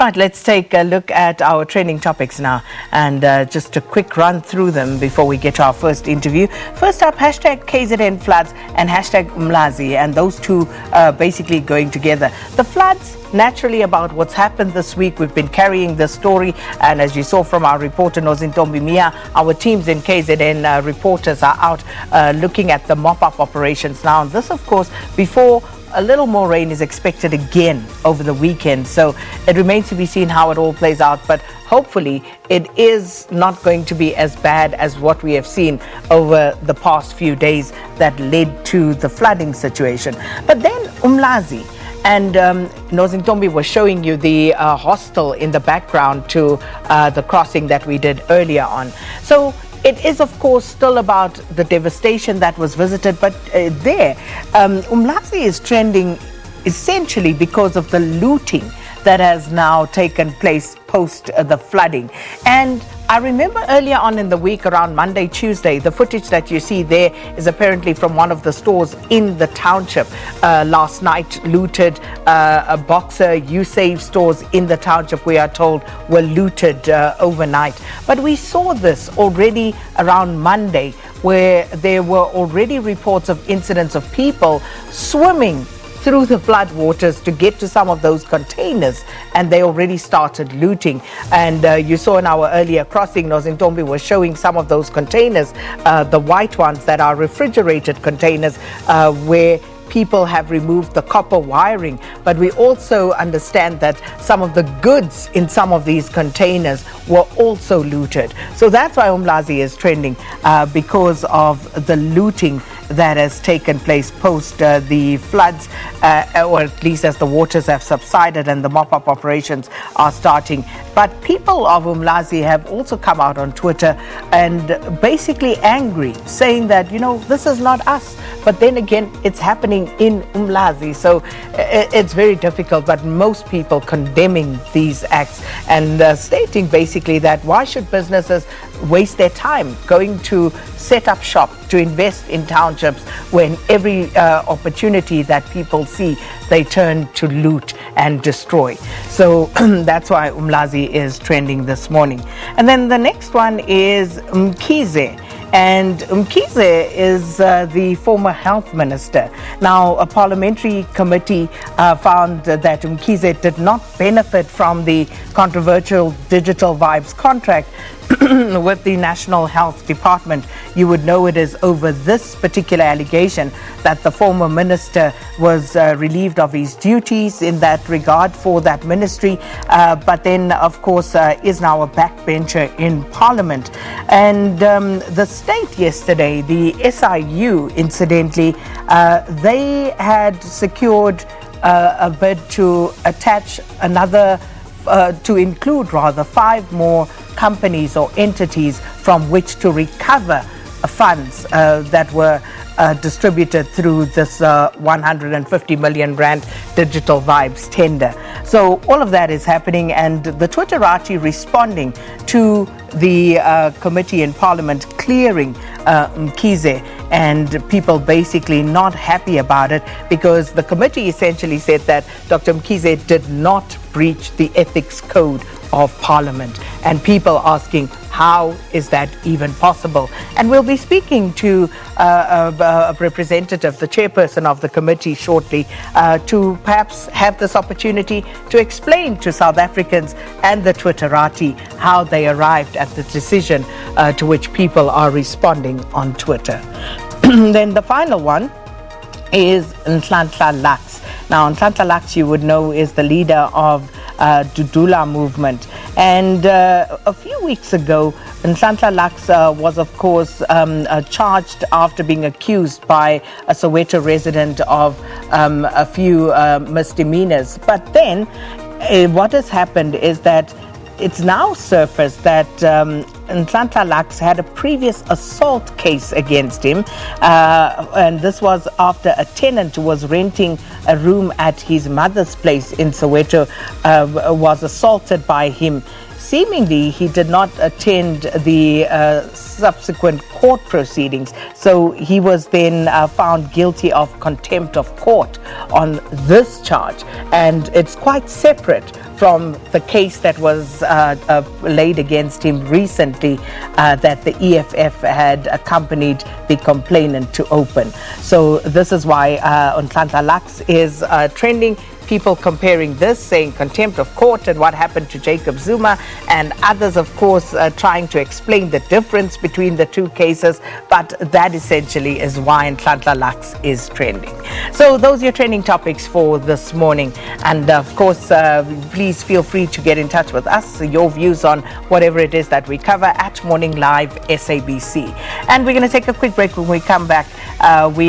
Right, let's take a look at our trending topics now, and just a quick run through them before we get to our first interview. First up, hashtag KZN floods and hashtag Umlazi, and those two basically going together. The floods, naturally, about what's happened this week. We've been carrying the story, and as you saw from our reporter Nozintombi Mia, our teams in KZN reporters are out looking at the mop-up operations now. And this, of course, before a little more rain is expected again over the weekend, so it remains to be seen how it all plays out, but hopefully it is not going to be as bad as what we have seen over the past few days that led to the flooding situation. But then Umlazi, and Nozintombi was showing you the hostel in the background to the crossing that we did earlier on. So it is, of course, still about the devastation that was visited, but Umlazi is trending essentially because of the looting that has now taken place post the flooding. And I remember earlier on in the week, around Monday, Tuesday, the footage that you see there is apparently from one of the stores in the township. Last night looted, a Boxer, U-Save stores in the township, we are told, were looted overnight. But we saw this already around Monday, where there were already reports of incidents of people swimming through the flood waters to get to some of those containers, and they already started looting. And you saw in our earlier crossing, Nozintombi was showing some of those containers, the white ones that are refrigerated containers, where people have removed the copper wiring. But we also understand that some of the goods in some of these containers were also looted. So that's why Umlazi is trending, because of the looting that has taken place post the floods, or at least as the waters have subsided and the mop-up operations are starting. But people of Umlazi have also come out on Twitter and basically angry, saying that, you know, this is not us. But then again, it's happening in Umlazi, so it's very difficult. But most people condemning these acts and stating basically that why should businesses waste their time going to set up shop, to invest in townships, when every opportunity that people see, they turn to loot and destroy. So that's why Umlazi is trending this morning. And then the next one is Mkhize. And Mkhize is the former health minister. Now, a parliamentary committee found that Mkhize did not benefit from the controversial Digital Vibes contract with the National Health Department. You would know it is over this particular allegation that the former minister was relieved of his duties in that regard for that ministry, but then, of course, is now a backbencher in Parliament. And the state yesterday, the SIU, incidentally, they had secured a bid to attach another, to include rather 5 more companies or entities from which to recover funds that were distributed through this 150 million rand Digital Vibes tender. So all of that is happening, and the Twitterati responding to the committee in Parliament clearing Mkhize, and people basically not happy about it, because the committee essentially said that Dr. Mkhize did not breach the ethics code of Parliament, and people asking, how is that even possible? And we'll be speaking to a representative, the chairperson of the committee, shortly, to perhaps have this opportunity to explain to South Africans and the Twitterati how they arrived at the decision to which people are responding on Twitter. Then the final one is Nhlanhla Lux. Now, Nhlanhla Lux, you would know, is the leader of Dudula movement. And a few weeks ago, Nhlanhla Lux was, of course, charged after being accused by a Soweto resident of a few misdemeanors. But then what has happened is that it's now surfaced that Nhlanhla Lux had a previous assault case against him, and this was after a tenant who was renting a room at his mother's place in Soweto was assaulted by him. Seemingly, he did not attend the subsequent court proceedings, so he was then found guilty of contempt of court on this charge, and it's quite separate from the case that was laid against him recently, that the EFF had accompanied the complainant to open. So this is why Nhlanhla Lux is trending. People comparing this, saying contempt of court and what happened to Jacob Zuma, and others, of course, trying to explain the difference between the two cases. But that essentially is why Nhlanhla Lux is trending. So those are your trending topics for this morning. And of course, please feel free to get in touch with us, your views on whatever it is that we cover at Morning Live SABC. And we're going to take a quick break. When we come back, we